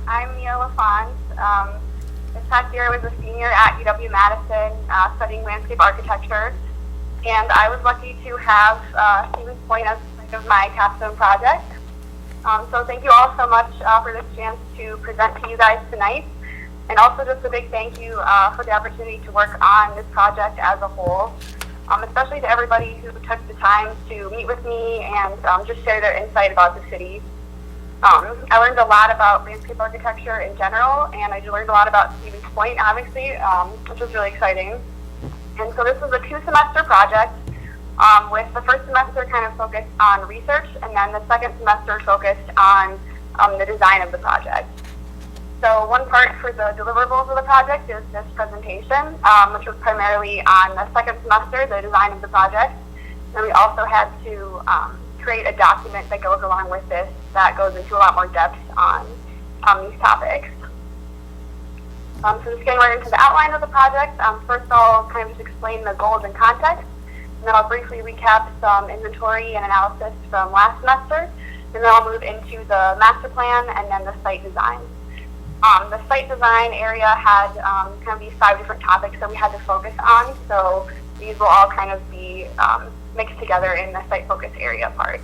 I'm LaFond. This past year I was a senior at UW-Madison studying landscape architecture, and I was lucky to have Stevens Point as part of my capstone project. So thank you all so much for this chance to present to you guys tonight, and also just a big thank you for the opportunity to work on this project as a whole, especially to everybody who took the time to meet with me and just share their insight about the city. I learned a lot about landscape architecture in general, and I learned a lot about Stevens Point, obviously, which was really exciting. And so this was a 2-semester project, with the first semester kind of focused on research, and then the second semester focused on the design of the project. So one part for the deliverables of the project is this presentation, which was primarily on the second semester, the design of the project. And we also had to create a document that goes along with this that goes into a lot more depth on these topics. So just getting right into the outline of the project, first I'll kind of just explain the goals and context, and then I'll briefly recap some inventory and analysis from last semester, and then I'll move into the master plan and then the site design. The site design area had kind of these 5 different topics that we had to focus on, so these will all kind of be mixed together in the site focus area part.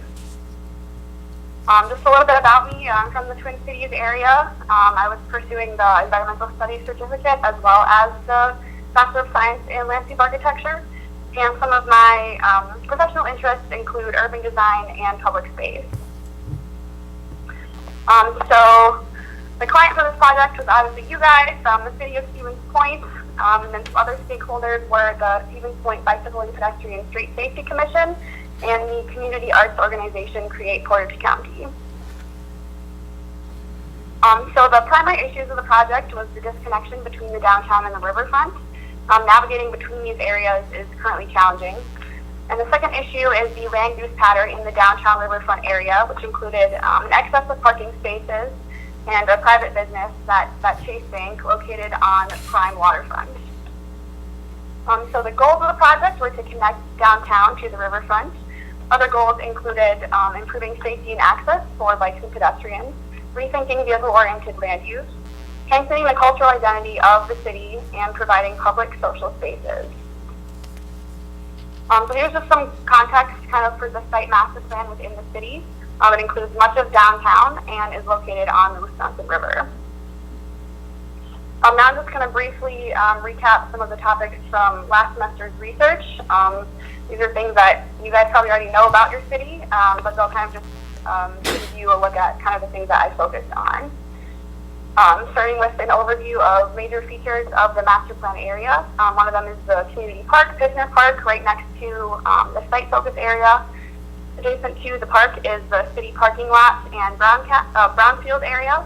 Just a little bit about me. I'm from the Twin Cities area. I was pursuing the Environmental Studies certificate as well as the Bachelor of Science in Landscape Architecture. And some of my professional interests include urban design and public space. So the client for this project was obviously you guys, the city of Stevens Point, and then some other stakeholders were the Stevens Point Bicycle and Pedestrian Street Safety Commission and the community arts organization Create Portage County. So the primary issues of the project was the disconnection between the downtown and the riverfront. Navigating between these areas is currently challenging. And the second issue is the land use pattern in the downtown riverfront area, which included an excess of parking spaces and a private business, that Chase Bank, located on prime waterfront. So the goals of the project were to connect downtown to the riverfront. Other goals included improving safety and access for bikes and pedestrians, rethinking vehicle-oriented land use, strengthening the cultural identity of the city, and providing public social spaces. So here's just some context kind of for the site master plan within the city. It includes much of downtown and is located on the Wisconsin River. Now I'm just going to briefly recap some of the topics from last semester's research. These are things that you guys probably already know about your city, but they'll kind of just give you a look at kind of the things that I focused on. Starting with an overview of major features of the master plan area. One of them is the community park, Pisner Park, right next to the site focus area. Adjacent to the park is the city parking lot and brownfield area.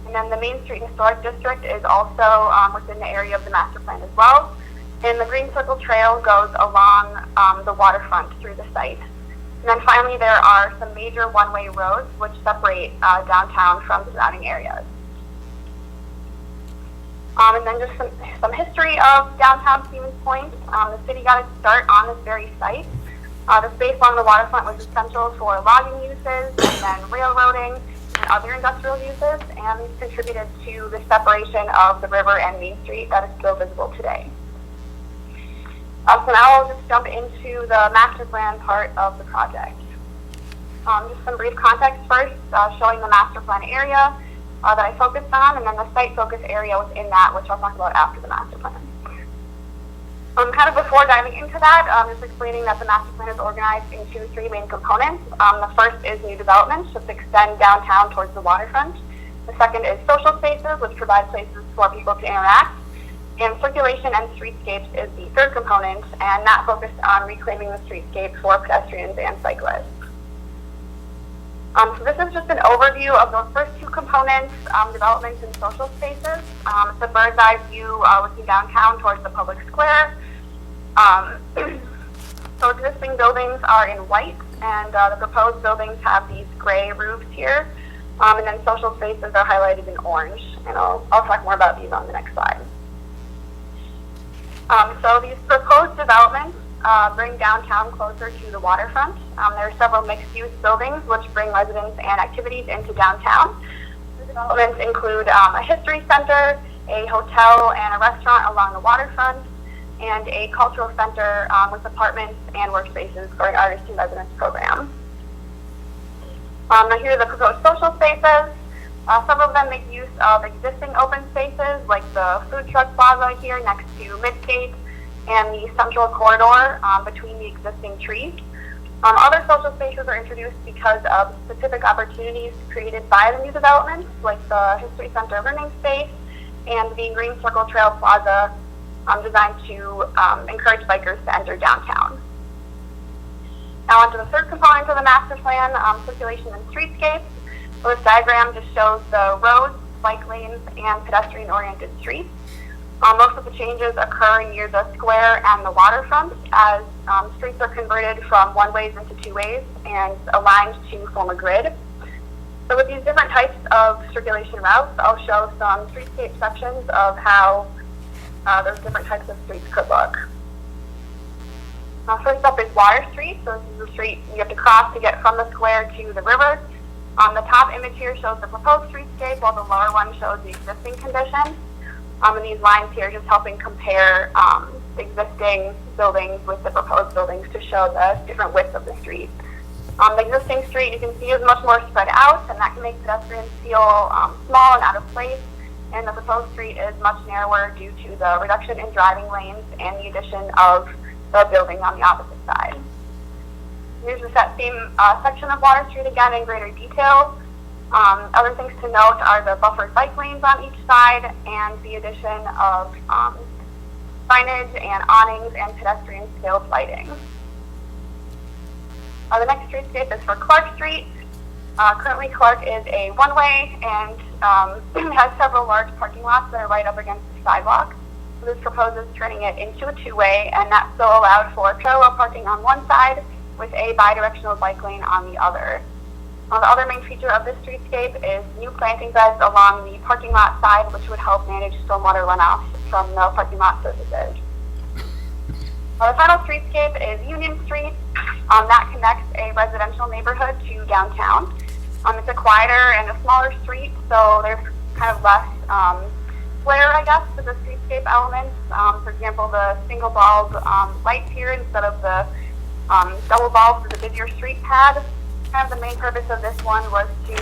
And then the Main Street Historic District is also within the area of the master plan as well. And the Green Circle Trail goes along the waterfront through the site. And then finally, there are some major one-way roads which separate downtown from surrounding areas. And then just some history of downtown Stevens Point. The city got its start on this very site. The space along the waterfront was essential for logging uses and then railroading and other industrial uses, and these contributed to the separation of the river and Main Street that is still visible today. So now I'll just jump into the master plan part of the project. Just some brief context first, showing the master plan area that I focused on, and then the site focus area within that, which I'll talk about after the master plan. Kind of before diving into that, just explaining that the master plan is organized into 3 main components. The first is new developments, which extend downtown towards the waterfront. The second is social spaces, which provide places for people to interact. And circulation and streetscapes is the third component, and that focused on reclaiming the streetscape for pedestrians and cyclists. So this is just an overview of those first 2 components, developments and social spaces. It's a bird's eye view looking downtown towards the public square. So existing buildings are in white, and the proposed buildings have these gray roofs here. And then social spaces are highlighted in orange, and I'll talk more about these on the next slide. So these proposed developments bring downtown closer to the waterfront. There are several mixed-use buildings which bring residents and activities into downtown. This Developments include a history center, a hotel and a restaurant along the waterfront, and a cultural center with apartments and workspaces for an artist in residence program. Now here are the proposed social spaces. Several of them make use of existing open spaces like the food truck plaza here next to Midstate and the central corridor between the existing trees. Other social spaces are introduced because of specific opportunities created by the new developments, like the History Center Learning Space and the Green Circle Trail Plaza, designed to encourage bikers to enter downtown. Now onto the third component of the master plan, circulation and streetscapes. So this diagram just shows the roads, bike lanes, and pedestrian-oriented streets. Most of the changes occur near the square and the waterfront as streets are converted from one-ways into two-ways and aligned to form a grid. So with these different types of circulation routes, I'll show some streetscape sections of how those different types of streets could look. First up is Water Street. So this is the street you have to cross to get from the square to the river. The top image here shows the proposed streetscape, while the lower one shows the existing condition. And these lines here just helping compare the existing buildings with the proposed buildings to show the different widths of the street. The existing street, you can see, is much more spread out, and that can make pedestrians feel small and out of place. And the proposed street is much narrower due to the reduction in driving lanes and the addition of the building on the opposite side. Here's that same section of Water Street again in greater detail. Other things to note are the buffered bike lanes on each side and the addition of signage and awnings and pedestrian scaled lighting. The next streetscape is for Clark Street. Currently Clark is a one-way and has several large parking lots that are right up against the sidewalk. So this proposes turning it into a two-way, and that still allowed for parallel parking on one side with a bi-directional bike lane on the other. The other main feature of this streetscape is new planting beds along the parking lot side, which would help manage stormwater runoff from the parking lot surfaces. The final streetscape is Union Street. That connects a residential neighborhood to downtown. It's a quieter and a smaller street, so there's kind of less flair, I guess, to the streetscape elements. For example, the single bulb lights here instead of the double bulbs for the busier street pad. Kind of the main purpose of this one was to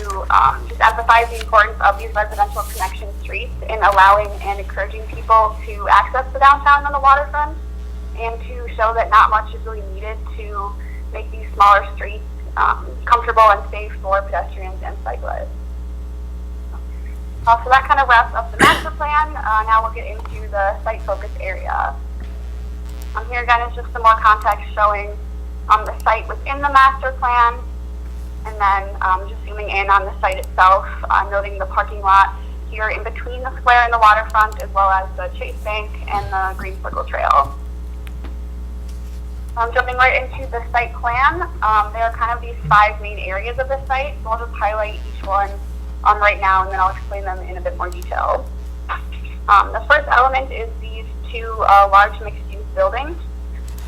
just emphasize the importance of these residential connection streets in allowing and encouraging people to access the downtown on the waterfront, and to show that not much is really needed to make these smaller streets comfortable and safe for pedestrians and cyclists. So that kind of wraps up the master plan. Now we'll get into the site focus area. Here again is just some more context showing the site within the master plan, and then just zooming in on the site itself, noting the parking lot here in between the square and the waterfront, as well as the Chase Bank and the Green Circle Trail. Jumping right into the site plan, there are kind of these 5 main areas of the site, so I'll just highlight each one right now, and then I'll explain them in a bit more detail. The first element is these 2 large mixed-use buildings.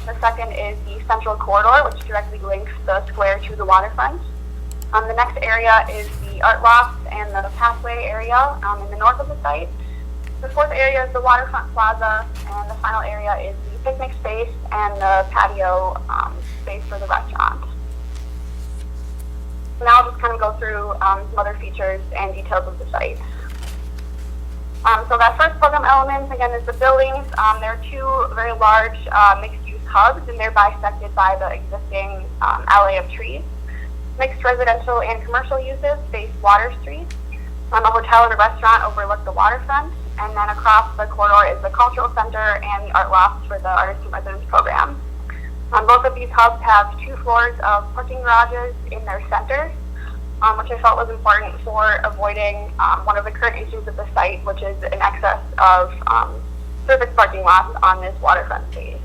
The second is the central corridor, which directly links the square to the waterfront. The next area is the art loft and the pathway area in the north of the site. The fourth area is the waterfront plaza, and the final area is the picnic space and the patio space for the restaurant. So now I'll just kind of go through some other features and details of the site. So that first program element, again, is the buildings. There are 2 very large mixed-use hubs, and they're bisected by the existing alley of trees. Mixed residential and commercial uses face Water Street. A hotel and a restaurant overlook the waterfront, and then across the corridor is the cultural center and the art loft for the artist in residence program. Both of these hubs have 2 floors of parking garages in their centers, which I felt was important for avoiding one of the current issues of the site, which is an excess of surface parking lots on this waterfront space.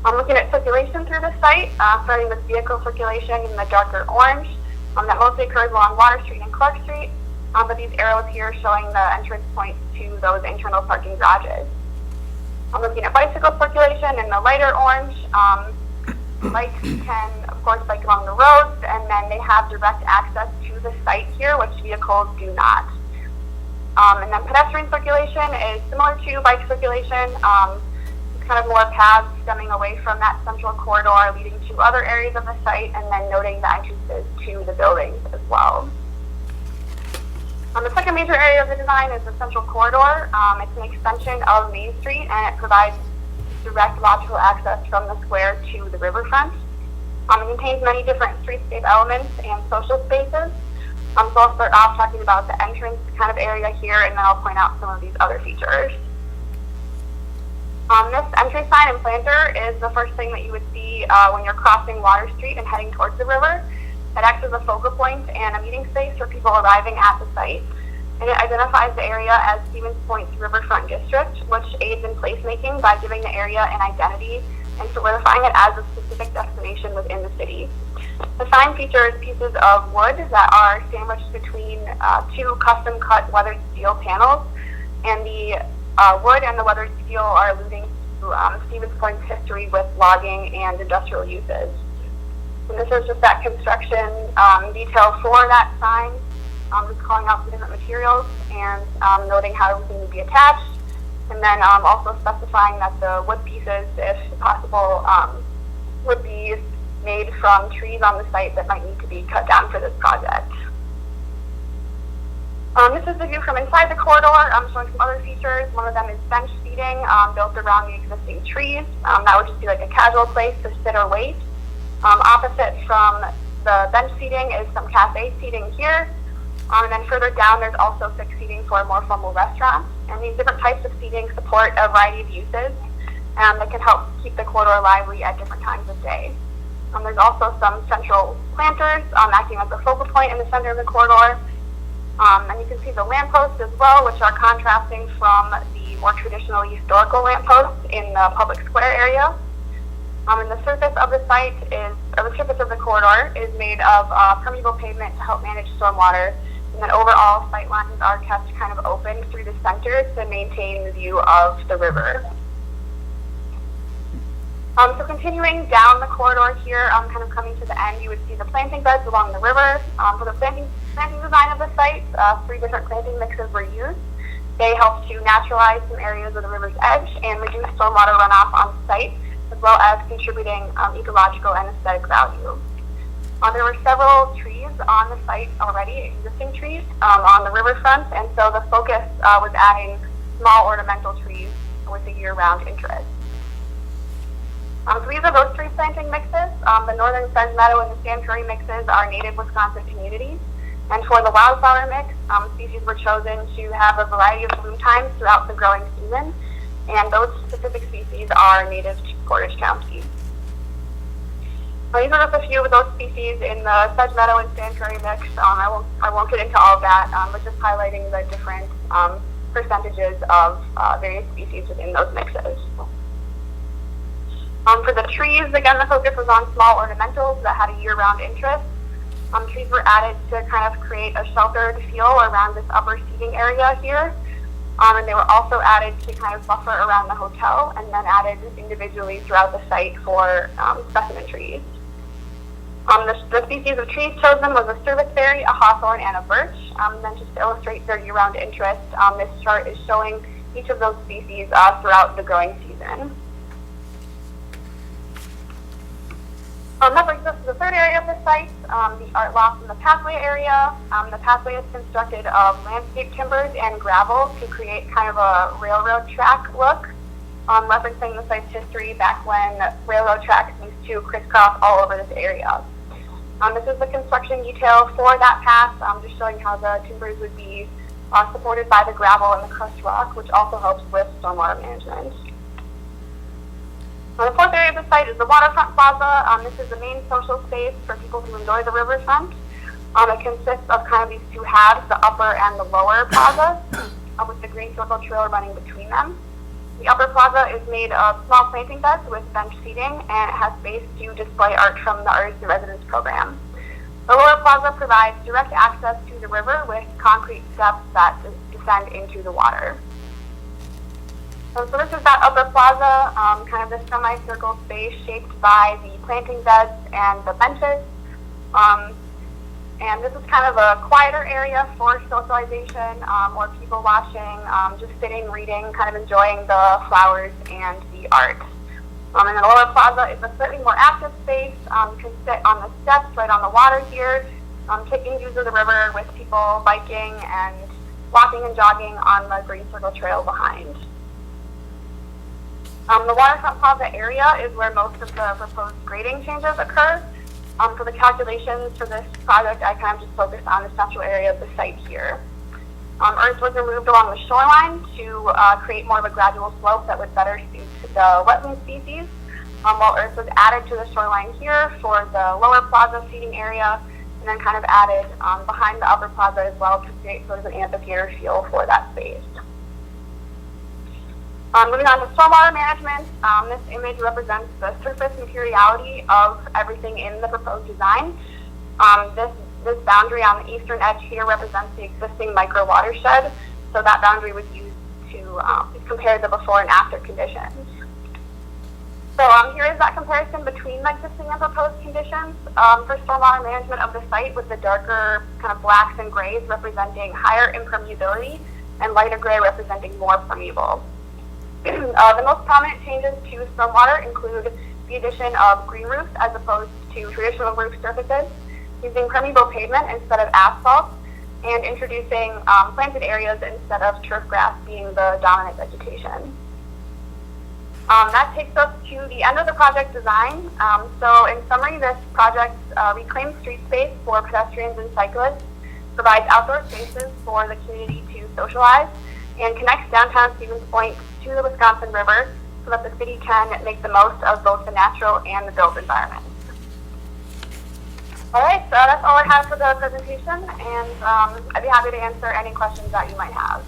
I'm looking at circulation through the site, starting with vehicle circulation in the darker orange. That mostly occurs along Water Street and Clark Street, but these arrows here showing the entrance points to those internal parking garages. I'm looking at bicycle circulation in the lighter orange. Bikes can, of course, bike along the roads, and then they have direct access to the site here, which vehicles do not. And then pedestrian circulation is similar to bike circulation. It's kind of more paths stemming away from that central corridor leading to other areas of the site, and then noting the entrances to the buildings as well. The second major area of the design is the central corridor. It's an extension of Main Street, and it provides direct logical access from the square to the riverfront. It contains many different streetscape elements and social spaces. So I'll start off talking about the entrance kind of area here, and then I'll point out some of these other features. This entry sign and planter is the first thing that you would see when you're crossing Water Street and heading towards the river. It acts as a focal point and a meeting space for people arriving at the site. And it identifies the area as Stevens Point's Riverfront District, which aids in placemaking by giving the area an identity and solidifying it as a specific destination within the city. The sign features pieces of wood that are sandwiched between two custom-cut weathered steel panels, and the wood and the weathered steel are alluding to Stevens Point's history with logging and industrial uses. And this is just that construction detail for that sign, just calling out the different materials and noting how everything would be attached, and then also specifying that the wood pieces, if possible, would be made from trees on the site that might need to be cut down for this project. This is the view from inside the corridor, showing some other features. One of them is bench seating built around the existing trees. That would just be like a casual place to sit or wait. Opposite from the bench seating is some cafe seating here. And then further down, there's also fixed seating for a more formal restaurant. And these different types of seating support a variety of uses that can help keep the corridor lively at different times of day. There's also some central planters acting as a focal point in the center of the corridor. And you can see the lampposts as well, which are contrasting from the more traditional historical lampposts in the public square area. And the surface of the site is, or the surface of the corridor is made of permeable pavement to help manage stormwater. And then overall, sight lines are kept kind of open through the center to maintain the view of the river. So continuing down the corridor here, kind of coming to the end, you would see the planting beds along the river. For the planting design of the site, 3 different planting mixes were used. They help to naturalize some areas of the river's edge and reduce stormwater runoff on site, as well as contributing ecological and aesthetic value. There were several trees on the site already, existing trees on the riverfront, and so the focus was adding small ornamental trees with a year-round interest. So these are those 3 planting mixes. The northern sedge meadow and the sand prairie mixes are native Wisconsin communities. And for the wildflower mix, species were chosen to have a variety of bloom times throughout the growing season. And those specific species are native to Portage County. These are just a few of those species in the sedge meadow and sand prairie mix. I won't get into all of that, but just highlighting the different percentages of various species within those mixes. For the trees, again, the focus was on small ornamentals that had a year-round interest. Trees were added to kind of create a sheltered feel around this upper seating area here. And they were also added to kind of buffer around the hotel, and then added individually throughout the site for specimen trees. The species of trees chosen was a serviceberry, a hawthorn, and a birch. And then just to illustrate their year-round interest, this chart is showing each of those species throughout the growing season. That brings us to the third area of the site, the art loft and the pathway area. The pathway is constructed of landscape timbers and gravel to create kind of a railroad track look, referencing the site's history back when railroad tracks used to crisscross all over this area. This is the construction detail for that path, just showing how the timbers would be supported by the gravel and the crushed rock, which also helps with stormwater management. The fourth area of the site is the Waterfront Plaza. This is the main social space for people who enjoy the riverfront. It consists of kind of these 2 halves, the upper and the lower plaza, with the green circle trail running between them. The upper plaza is made of small planting beds with bench seating, and it has space to display art from the Artists in Residence program. The lower plaza provides direct access to the river with concrete steps that descend into the water. So this is that upper plaza, kind of this semicircle space shaped by the planting beds and the benches. And this is kind of a quieter area for socialization, or people watching, just sitting, reading, kind of enjoying the flowers and the art. And the lower plaza is a slightly more active space. You can sit on the steps right on the water here, taking views of the river with people biking and walking and jogging on the Green Circle Trail behind. The waterfront plaza area is where most of the proposed grading changes occur. For the calculations for this project, I kind of just focused on the central area of the site here. Earth was removed along the shoreline to create more of a gradual slope that would better suit the wetland species, while earth was added to the shoreline here for the lower plaza seating area, and then kind of added behind the upper plaza as well to create sort of an amphitheater feel for that space. Moving on to stormwater management, this image represents the surface materiality of everything in the proposed design. This boundary on the eastern edge here represents the existing micro watershed, so that boundary was used to compare the before and after conditions. So here is that comparison between the existing and proposed conditions for stormwater management of the site, with the darker kind of blacks and grays representing higher impermeability and lighter gray representing more permeable. The most prominent changes to stormwater include the addition of green roofs as opposed to traditional roof surfaces, using permeable pavement instead of asphalt, and introducing planted areas instead of turf grass being the dominant vegetation. That takes us to the end of the project design. So in summary, this project reclaims street space for pedestrians and cyclists, provides outdoor spaces for the community to socialize, and connects downtown Stevens Point to the Wisconsin River so that the city can make the most of both the natural and the built environment. All right, so that's all I have for the presentation, and I'd be happy to answer any questions that you might have.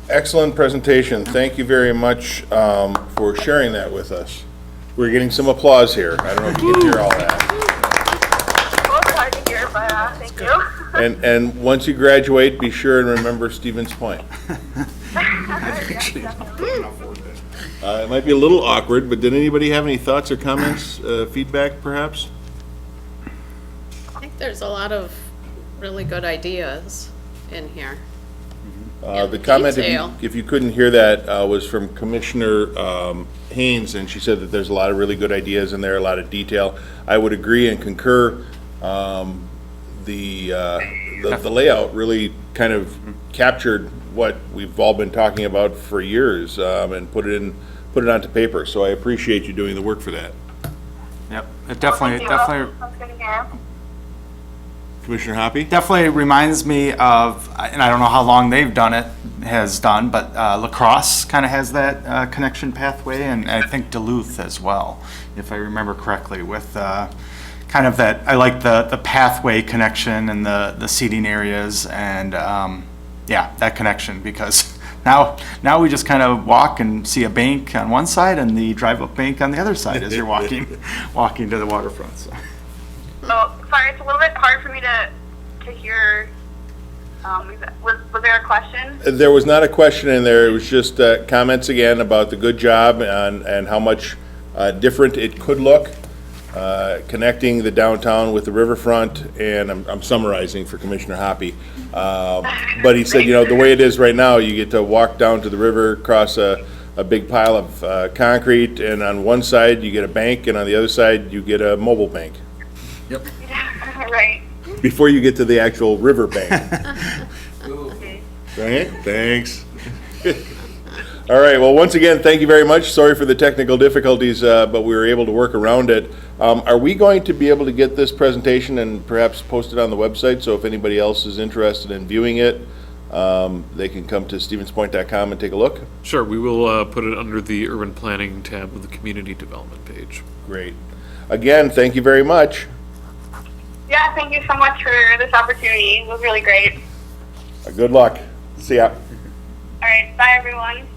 Excellent presentation. Thank you very much for sharing that with us. We're getting some applause here. I don't know if you can hear all that. Well, it's hard to hear, but thank you. And once you graduate, be sure and remember Stevens Point. It might be a little awkward, but did anybody have any thoughts or comments, feedback perhaps? I think there's a lot of really good ideas in here. The comment, if you couldn't hear that, was from Commissioner Haynes, and she said that there's a lot of really good ideas in there, a lot of detail. I would agree and concur. The layout really kind of captured what we've all been talking about for years, and put it onto paper. So I appreciate you doing the work for that. Yep, it definitely. That's good to hear. Commissioner Hoppy? Definitely reminds me of, and I don't know how long they've done it, but La Crosse kind of has that connection pathway, and I think Duluth as well, if I remember correctly, with kind of that, I like the pathway connection and the seating areas, and yeah, that connection, because now we just kind of walk and see a bank on one side and the drive-up bank on the other side as you're walking to the waterfront. So. Oh, sorry, it's a little bit hard for me to hear. Was there a question? There was not a question in there. It was just comments again about the good job and how much different it could look, connecting the downtown with the riverfront. And I'm summarizing for Commissioner Hoppy. But he said, you know, the way it is right now, you get to walk down to the river, cross a big pile of concrete, and on one side you get a bank, and on the other side you get a mobile bank. Yep. Right. Before you get to the actual river bank. Okay. Right? Thanks. All right, well, once again, thank you very much. Sorry for the technical difficulties, but we were able to work around it. Are we going to be able to get this presentation and perhaps post it on the website, so if anybody else is interested in viewing it, they can come to stevenspoint.com and take a look? Sure, we will put it under the urban planning tab of the community development page. Great. Again, thank you very much. Yeah, thank you so much for this opportunity. It was really great. Good luck. See ya. All right, bye everyone.